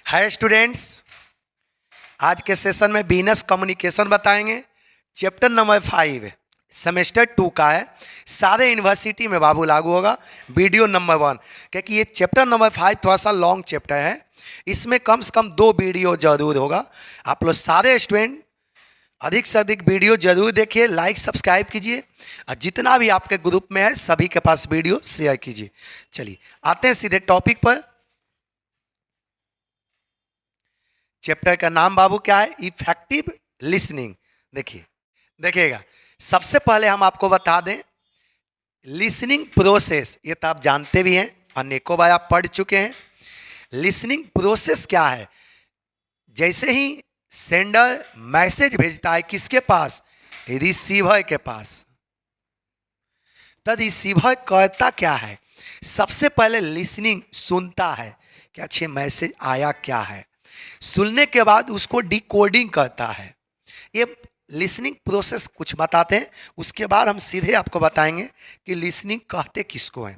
Hi students, आज के session में बिजनेस कम्युनिकेशन बताएंगे। चैप्टर नंबर 5 सेमेस्टर 2 का है। सारे यूनिवर्सिटी में बाबू लागू होगा। वीडियो नंबर 1, क्योंकि ये चैप्टर नंबर 5 थोड़ा सा लॉन्ग चैप्टर है, इसमें कम से कम 2 वीडियो जरूर होगा। आप लोग सारे स्टूडेंट अधिक से अधिक वीडियो जरूर देखिए, लाइक सब्सक्राइब कीजिए और जितना भी आपके ग्रुप में है सभी के पास वीडियो शेयर कीजिए। चलिए आते हैं सीधे टॉपिक पर। चैप्टर का नाम बाबू क्या है? Effective listening. देखिएगा, सबसे पहले हम आपको बता दें लिसनिंग प्रोसेस, ये तो आप जानते भी हैं, अनेकों बार आप पढ़ चुके हैं। लिसनिंग प्रोसेस क्या है? जैसे ही सेंडर मैसेज भेजता है किसके पास? रिसीवर के पास, तो रिसीवर करता क्या है? सबसे पहले लिसनिंग सुनता है कि अच्छे मैसेज आया क्या है। सुनने के बाद उसको डिकोडिंग करता है। ये लिसनिंग प्रोसेस कुछ बताते हैं, उसके बाद हम सीधे आपको बताएंगे कि लिसनिंग कहते किसको है।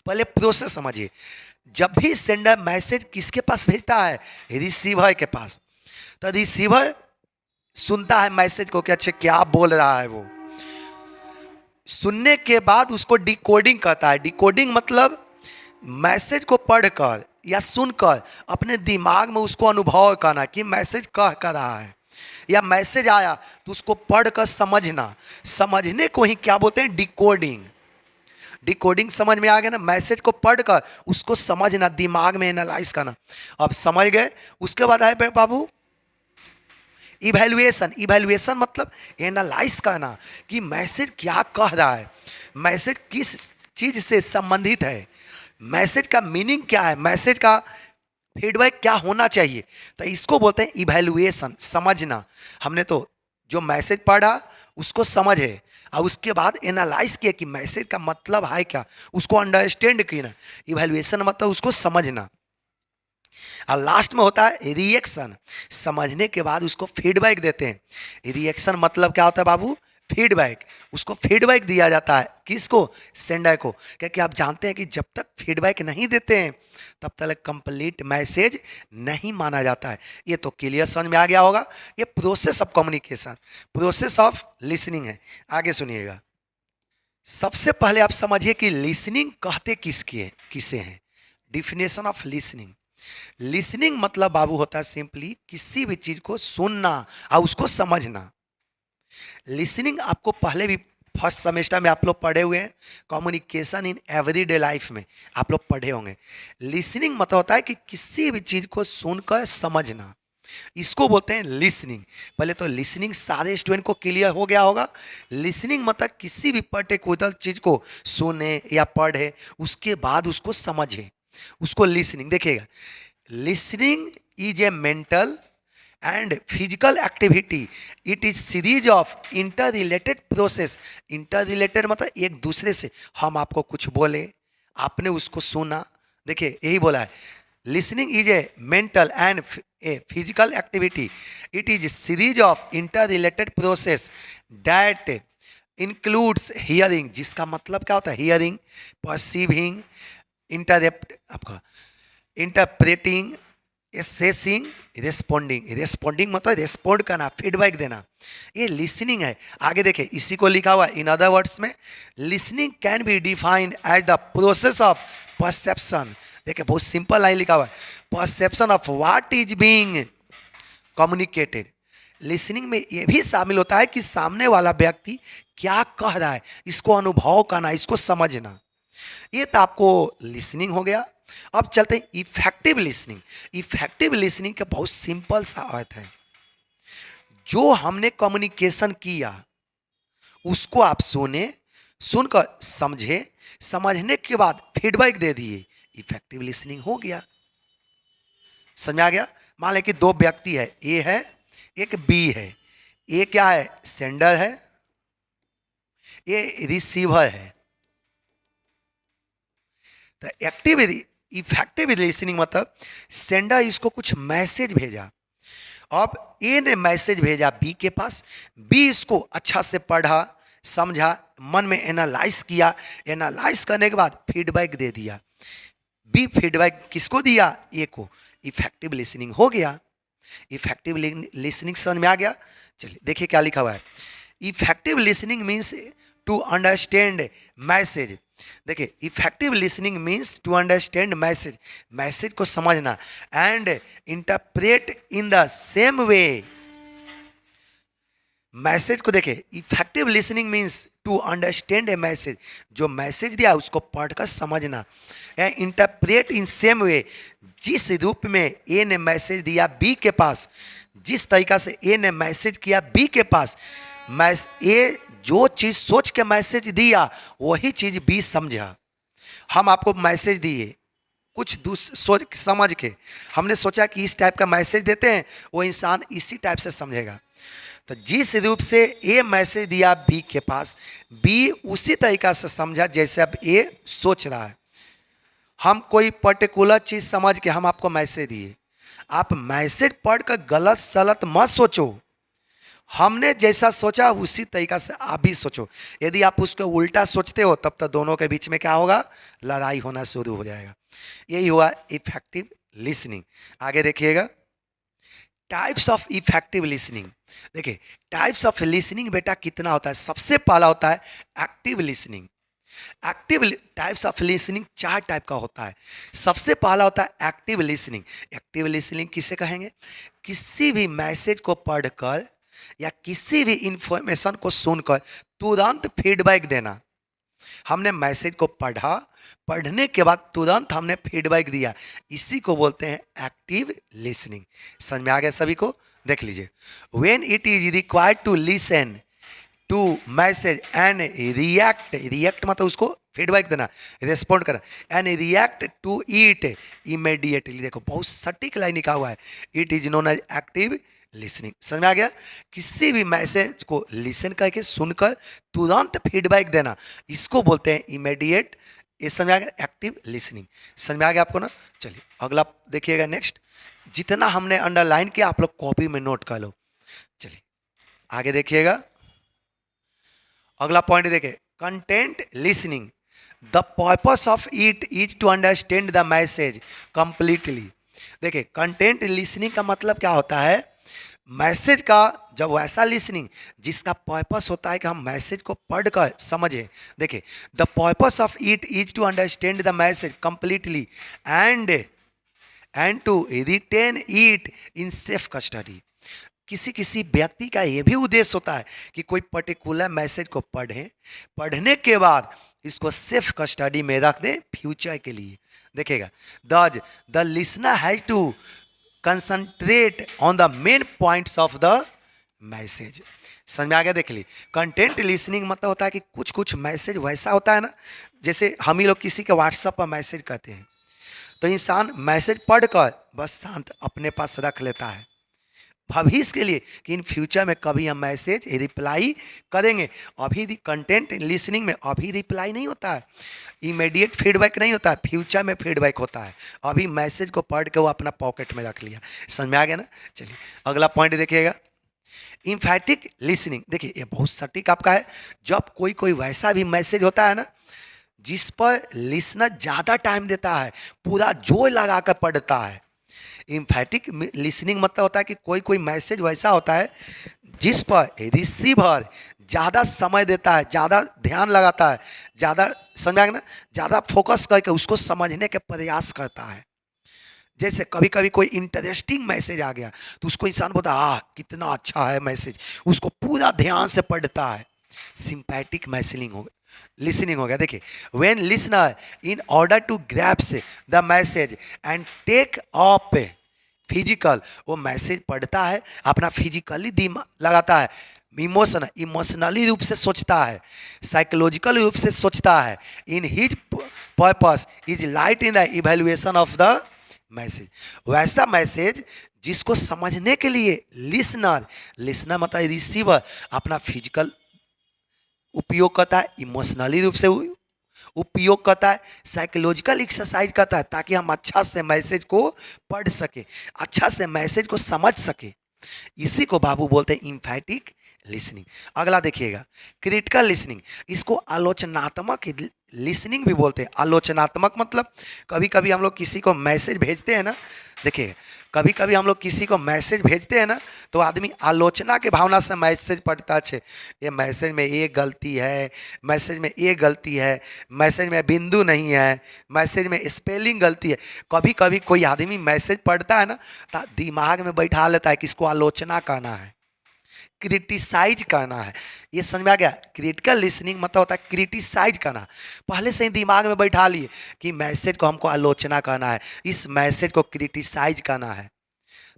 पहले प्रोसेस समझिए। जब भी सेंडर मैसेज किसके पास भेजता है? रिसीवर के पास। तो रिसीवर सुनता है मैसेज को कि अच्छा क्या बोल रहा है। वो सुनने के बाद उसको डिकोडिंग करता है। डिकोडिंग मतलब मैसेज को पढ़कर या सुनकर अपने दिमाग में उसको अनुभव करना कि मैसेज कह कर रहा है, या मैसेज आया तो उसको पढ़कर समझना। समझने को ही क्या बोलते हैं? डिकोडिंग। डिकोडिंग समझ में आ गया ना? मैसेज को पढ़कर उसको समझना, दिमाग में एनालाइज करना। अब समझ गए, उसके बाद आए बाबू इवैल्यूएशन। इवैल्यूएशन मतलब एनालाइज करना कि मैसेज क्या कह रहा है, मैसेज किस चीज से संबंधित है, मैसेज का मीनिंग क्या है, मैसेज का फीडबैक क्या होना चाहिए। तो इसको बोलते हैं इवैल्यूएशन, समझना। हमने तो जो मैसेज पढ़ा उसको समझे और उसके बाद एनालाइज किया कि मैसेज का मतलब है क्या, उसको अंडरस्टैंड किया। इवैल्यूएशन मतलब उसको समझना। और लास्ट में होता है रिएक्शन। समझने के बाद उसको फीडबैक देते हैं। रिएक्शन मतलब क्या होता है बाबू? फीडबैक। उसको फीडबैक दिया जाता है किसको? सेंडर को। क्योंकि आप जानते हैं कि जब तक फीडबैक नहीं देते हैं तब तक कंप्लीट मैसेज नहीं माना जाता है। ये तो क्लियर समझ में आ गया होगा। ये process of communication, process of listening है। आगे सुनिएगा। सबसे पहले आप समझिए कि लिसनिंग कहते किसे हैं। Definition of listening. लिसनिंग मतलब बाबू होता है सिंपली किसी भी चीज को सुनना और उसको समझना। लिसनिंग आपको पहले भी फर्स्ट सेमेस्टर में आप लोग पढ़े हुए हैं, कम्युनिकेशन इन एवरीडे लाइफ में आप लोग पढ़े होंगे। लिसनिंग मतलब होता है कि किसी भी चीज को सुनकर समझना, इसको बोलते हैं लिसनिंग। पहले तो लिसनिंग सारे स्टूडेंट को क्लियर हो गया होगा। लिसनिंग मतलब किसी भी पर्टिकुलर चीज को सुने या पढ़े उसके बाद उसको समझे, उसको लिसनिंग। देखिएगा, listening is a mental and physical activity. It is series of inter related process. Inter related मतलब एक दूसरे से। हम आपको कुछ बोले, आपने उसको सुना। देखिए यही बोला है, listening is a mental and a physical activity. It is series of inter related process that includes hearing. जिसका मतलब क्या होता है? हियरिंग, परसीविंग, इंटरप्ट आपका इंटरप्रेटिंग, एसेसिंग, रेस्पॉन्डिंग। रेस्पॉन्डिंग मतलब रेस्पॉन्ड करना, फीडबैक देना, ये लिसनिंग है। आगे देखिए, इसी को लिखा हुआ इन अदर वर्ड्स में, listening can be defined as the process of perception. देखिए बहुत सिंपल लाइन लिखा हुआ है, perception of what is being communicated. Listening में ये भी शामिल होता है कि सामने वाला व्यक्ति क्या कह रहा है, इसको अनुभव करना, इसको समझना। ये तो आपको लिसनिंग हो गया। अब चलते हैं इफेक्टिव लिसनिंग। इफेक्टिव लिसनिंग का बहुत सिंपल सा अर्थ है, जो हमने कम्युनिकेशन किया उसको आप सुने, सुनकर समझे, समझने के बाद फीडबैक दे दिए, इफेक्टिव लिसनिंग हो गया। समझ आ गया? मान लें कि दो व्यक्ति है, ए है एक बी है। ए क्या है? सेंडर है, ये रिसीवर है। तो एक्टिव इफेक्टिव लिसनिंग मतलब सेंडर इसको कुछ मैसेज भेजा, अब ए ने मैसेज भेजा बी के पास, बी इसको अच्छा से पढ़ा, समझा, मन में एनालाइज किया, एनालाइज करने के बाद फीडबैक दे दिया। बी फीडबैक किसको दिया? ए को। इफेक्टिव लिसनिंग हो गया। इफेक्टिव लिसनिंग समझ में आ गया। चलिए देखिए क्या लिखा हुआ है। Effective listening means to understand message. देखिए effective listening means to understand message, message को समझना, and interpret in the same way. Message को देखे, effective listening means to understand a message, जो मैसेज दिया उसको पढ़कर समझना, and interpret in same way, जिस रूप में ए ने मैसेज दिया बी के पास, जिस तरीका से ए ने मैसेज किया बी के पास, ए जो चीज सोच के मैसेज दिया वही चीज बी समझा। हम आपको मैसेज दिए कुछ सोच समझ के, हमने सोचा कि इस टाइप का मैसेज देते हैं, वो इंसान इसी टाइप से समझेगा। तो जिस रूप से ए मैसेज दिया बी के पास, बी उसी तरीका से समझा जैसे अब ए सोच रहा है। हम कोई पर्टिकुलर चीज समझ के हम आपको मैसेज दिए, आप मैसेज पढ़कर गलत सलत मत सोचो, हमने जैसा सोचा उसी तरीका से आप भी सोचो। यदि आप उसको उल्टा सोचते हो तब तक दोनों के बीच में क्या होगा, लड़ाई होना शुरू हो जाएगा। यही हुआ इफेक्टिव लिसनिंग। आगे देखिएगा, टाइप्स ऑफ इफेक्टिव लिसनिंग। देखिए टाइप्स ऑफ लिसनिंग बेटा कितना होता है। सबसे पहला होता है active listening. Active types of listening 4 type का होता है। सबसे पहला होता है एक्टिव लिसनिंग। एक्टिव लिसनिंग किसे कहेंगे, किसी भी मैसेज को पढ़कर या किसी भी इंफॉर्मेशन को सुनकर तुरंत फीडबैक देना। हमने मैसेज को पढ़ा, पढ़ने के बाद तुरंत हमने फीडबैक दिया, इसी को बोलते हैं एक्टिव लिसनिंग। समझ में आ गया सभी को। देख लीजिए, when it is required to listen to message and react, react मतलब उसको फीडबैक देना, रेस्पॉन्ड करना, and react to it immediately. देखो बहुत सटीक लाइन लिखा हुआ है, it is known as active listening. समझ में आ गया। किसी भी मैसेज को लिसन करके सुनकर तुरंत फीडबैक देना, इसको बोलते हैं इमीडिएट। ये समझ में आ गया, एक्टिव लिसनिंग। समझ में आ गया आपको ना। चलिए अगला देखिएगा। नेक्स्ट, जितना हमने अंडरलाइन किया आप लोग कॉपी में नोट कर लो। चलिए आगे देखिएगा, अगला पॉइंट देखिए, content listening. The purpose of it is to understand the message completely. देखिए कंटेंट लिसनिंग का मतलब क्या होता है, मैसेज का जब वैसा लिसनिंग जिसका पर्पस होता है कि हम मैसेज को पढ़कर समझें। देखिए the purpose of it is to understand the message completely and to retain it in safe custody. किसी किसी व्यक्ति का यह भी उद्देश्य होता है कि कोई पर्टिकुलर मैसेज को पढ़ें, पढ़ने के बाद इसको सेफ कस्टडी में रख दें फ्यूचर के लिए। देखिएगा, the listener has to concentrate on the main points of the message. समझ में आ गया। देख ली, कंटेंट लिसनिंग मतलब होता है कि कुछ कुछ मैसेज वैसा होता है ना, जैसे हम ही लोग किसी के व्हाट्सएप पर मैसेज करते हैं तो इंसान मैसेज पढ़कर बस शांत अपने पास रख लेता है भविष्य के लिए कि इन फ्यूचर में कभी हम मैसेज रिप्लाई करेंगे। अभी कंटेंट लिसनिंग में अभी रिप्लाई नहीं होता है, इमीडिएट फीडबैक नहीं होता है, फ्यूचर में फीडबैक होता है। अभी मैसेज को पढ़ के वो अपना पॉकेट में रख लिया। समझ में आ गया ना। चलिए अगला पॉइंट देखिएगा, इम्फैटिक लिसनिंग। देखिए ये बहुत सटीक आपका है। जब कोई कोई वैसा भी मैसेज होता है ना जिस पर लिसनर ज़्यादा टाइम देता है, पूरा जोर लगा कर पढ़ता है। इम्फैटिक लिसनिंग मतलब होता है कि कोई कोई मैसेज वैसा होता है जिस पर रिसीवर ज़्यादा समय देता है, ज़्यादा ध्यान लगाता है, ज़्यादा समझ ना, ज़्यादा फोकस करके उसको समझने के प्रयास करता है। जैसे कभी कभी कोई इंटरेस्टिंग मैसेज आ गया तो उसको इंसान बोलता है कितना अच्छा है मैसेज, उसको पूरा ध्यान से पढ़ता है। सिंपैटिक मैसेजिंग हो लिसनिंग हो गया। देखिए, when listener in order to grasps the message and take up physical, वो मैसेज पढ़ता है, अपना फिजिकली दिमाग लगाता है, इमोशनली रूप से सोचता है, साइकोलॉजिकल रूप से सोचता है। In his purpose is light in the evaluation of the message. वैसा मैसेज जिसको समझने के लिए लिसनर मतलब रिसीवर अपना फिजिकल उपयोग करता है, इमोशनली रूप से उपयोग करता है, साइकोलॉजिकल एक्सरसाइज करता है ताकि हम अच्छा से मैसेज को पढ़ सके, अच्छा से मैसेज को समझ सके। इसी को बाबू बोलते हैं इम्फैटिक लिसनिंग। अगला देखिएगा, क्रिटिकल लिसनिंग। इसको आलोचनात्मक लिसनिंग भी बोलते हैं। आलोचनात्मक मतलब कभी कभी हम लोग किसी को मैसेज भेजते हैं ना देखिए, कभी कभी हम लोग किसी को मैसेज भेजते हैं ना, तो आदमी आलोचना के भावना से मैसेज पढ़ता है। ये मैसेज में ये गलती है, मैसेज में ये गलती है, मैसेज में बिंदु नहीं है, मैसेज में स्पेलिंग गलती है। कभी कभी कोई आदमी मैसेज पढ़ता है ना, तो दिमाग में बैठा लेता है कि इसको आलोचना करना है, क्रिटिसाइज करना है। ये समझ में आ गया? क्रिटिकल लिसनिंग मतलब होता है क्रिटिसाइज करना। पहले से ही दिमाग में बैठा लिए कि मैसेज को हमको आलोचना करना है, इस मैसेज को क्रिटिसाइज करना है,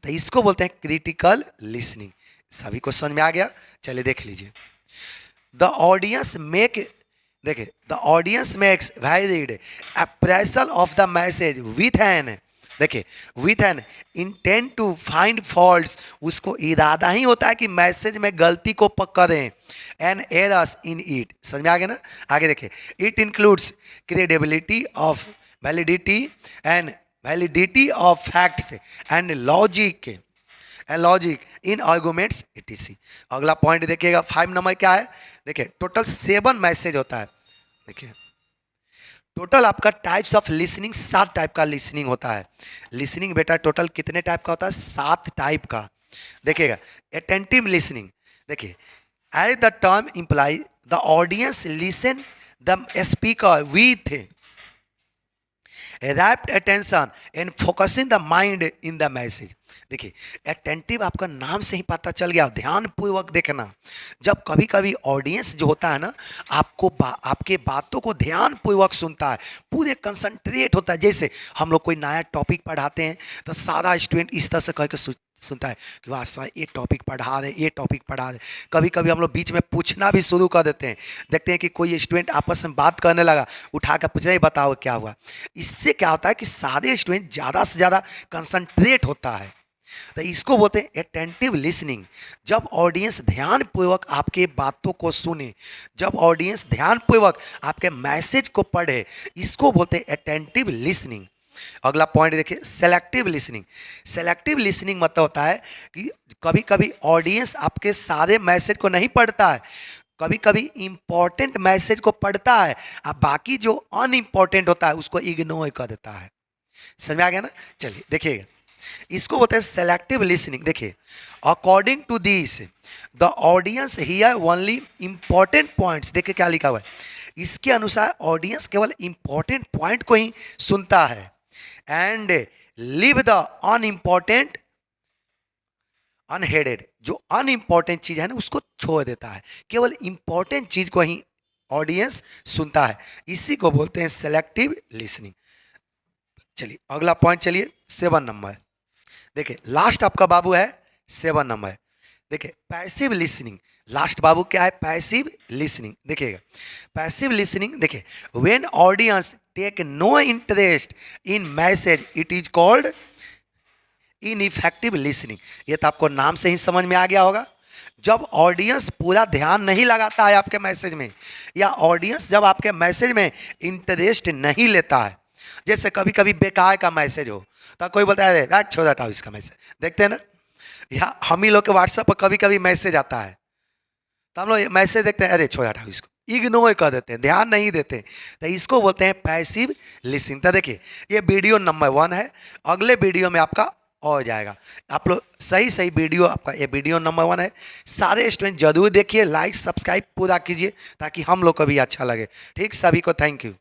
तो इसको बोलते हैं क्रिटिकल लिसनिंग। सभी को समझ में आ गया? चलिए देख लीजिए। द ऑडियंस मेक, देखिए, the audience makes valid appraisal of the message with an, देखिए, with an intent to find faults, उसको इरादा ही होता है कि मैसेज में गलती को पकड़ें, एन एरर्स इन इट। समझ में आ गया ना? आगे देखिए, it includes credibility of validity and validity of facts and logic in arguments etc। अगला पॉइंट देखिएगा, 5 नंबर क्या है? देखिए, टोटल 7 मैसेज होता है। देखिए, टोटल आपका टाइप्स ऑफ लिसनिंग 7 टाइप का लिसनिंग होता है। लिसनिंग बेटा टोटल कितने टाइप का होता है? 7 टाइप का। देखिएगा, अटेंटिव लिसनिंग, देखिए, as the term imply the audience listen the speaker with rapt attention and focusing the mind in the message. देखिए, अटेंटिव आपका नाम से ही पता चल गया, ध्यान पूर्वक देखना। जब कभी कभी ऑडियंस जो होता है ना, आपके बातों को ध्यान पूर्वक सुनता है, पूरे कंसंट्रेट होता है। जैसे हम लोग कोई नया टॉपिक पढ़ाते हैं तो सारा स्टूडेंट इस तरह से कह के सुनता है कि वाह सर ये टॉपिक पढ़ा रहे, ये टॉपिक पढ़ा रहे। कभी कभी हम लोग बीच में पूछना भी शुरू कर देते हैं, देखते हैं कि कोई स्टूडेंट आपस में बात करने लगा, उठा कर पूछ रहे बताओ क्या हुआ। इससे क्या होता है कि सारे स्टूडेंट ज़्यादा से ज़्यादा कंसंट्रेट होता है, तो इसको बोलते हैं अटेंटिव लिसनिंग। जब ऑडियंस ध्यानपूर्वक आपके बातों को सुने, जब ऑडियंस ध्यानपूर्वक आपके मैसेज को पढ़े, इसको बोलते हैं अटेंटिव लिसनिंग। अगला पॉइंट देखिए, सेलेक्टिव लिसनिंग। सेलेक्टिव लिसनिंग मतलब होता है कि कभी कभी ऑडियंस आपके सारे मैसेज को नहीं पढ़ता है, कभी कभी इंपॉर्टेंट मैसेज को पढ़ता है, अब बाकी जो अनइम्पॉर्टेंट होता है उसको इग्नोर कर देता है। समझ में आ गया ना? चलिए देखिएगा, इसको बोलते हैं सेलेक्टिव लिसनिंग। देखिए, according to this the audience hear only important points, देखिए क्या लिखा हुआ है, इसके अनुसार ऑडियंस केवल इंपॉर्टेंट पॉइंट को ही सुनता है, एंड लीव द अनइम्पॉर्टेंट अनहेडेड, जो अनइम्पॉर्टेंट चीज है ना उसको छोड़ देता है, केवल इंपॉर्टेंट चीज को ही ऑडियंस सुनता है। इसी को बोलते हैं सेलेक्टिव लिसनिंग। चलिए अगला पॉइंट, चलिए 7 नंबर। देखिए, लास्ट आपका बाबू है 7 नंबर। देखिए, पैसिव लिसनिंग। लास्ट बाबू क्या है? Passive listening. देखिएगा, पैसिव लिसनिंग, देखिए, when audience take no interest in message it is called ineffective listening. ये तो आपको नाम से ही समझ में आ गया होगा। जब ऑडियंस पूरा ध्यान नहीं लगाता है आपके मैसेज में, या ऑडियंस जब आपके मैसेज में इंटरेस्ट नहीं लेता है, जैसे कभी कभी बेकार का मैसेज हो तो कोई बोलता है अरे छोड़ हटाओ इसका मैसेज, देखते हैं ना, या हम ही लोग के व्हाट्सएप पर कभी कभी मैसेज आता है तो हम लोग मैसेज देखते हैं अरे छोड़ हटाओ इसको, इग्नोर कर देते हैं, ध्यान नहीं देते, तो इसको बोलते हैं पैसिव लिसनिंग। तो देखिए, ये वीडियो नंबर 1 है, अगले वीडियो में आपका हो जाएगा। आप लोग सही सही वीडियो, आपका ये वीडियो नंबर 1 है। सारे स्टूडेंट जरूर देखिए, लाइक सब्सक्राइब पूरा कीजिए ताकि हम लोग को भी अच्छा लगे। ठीक, सभी को थैंक यू।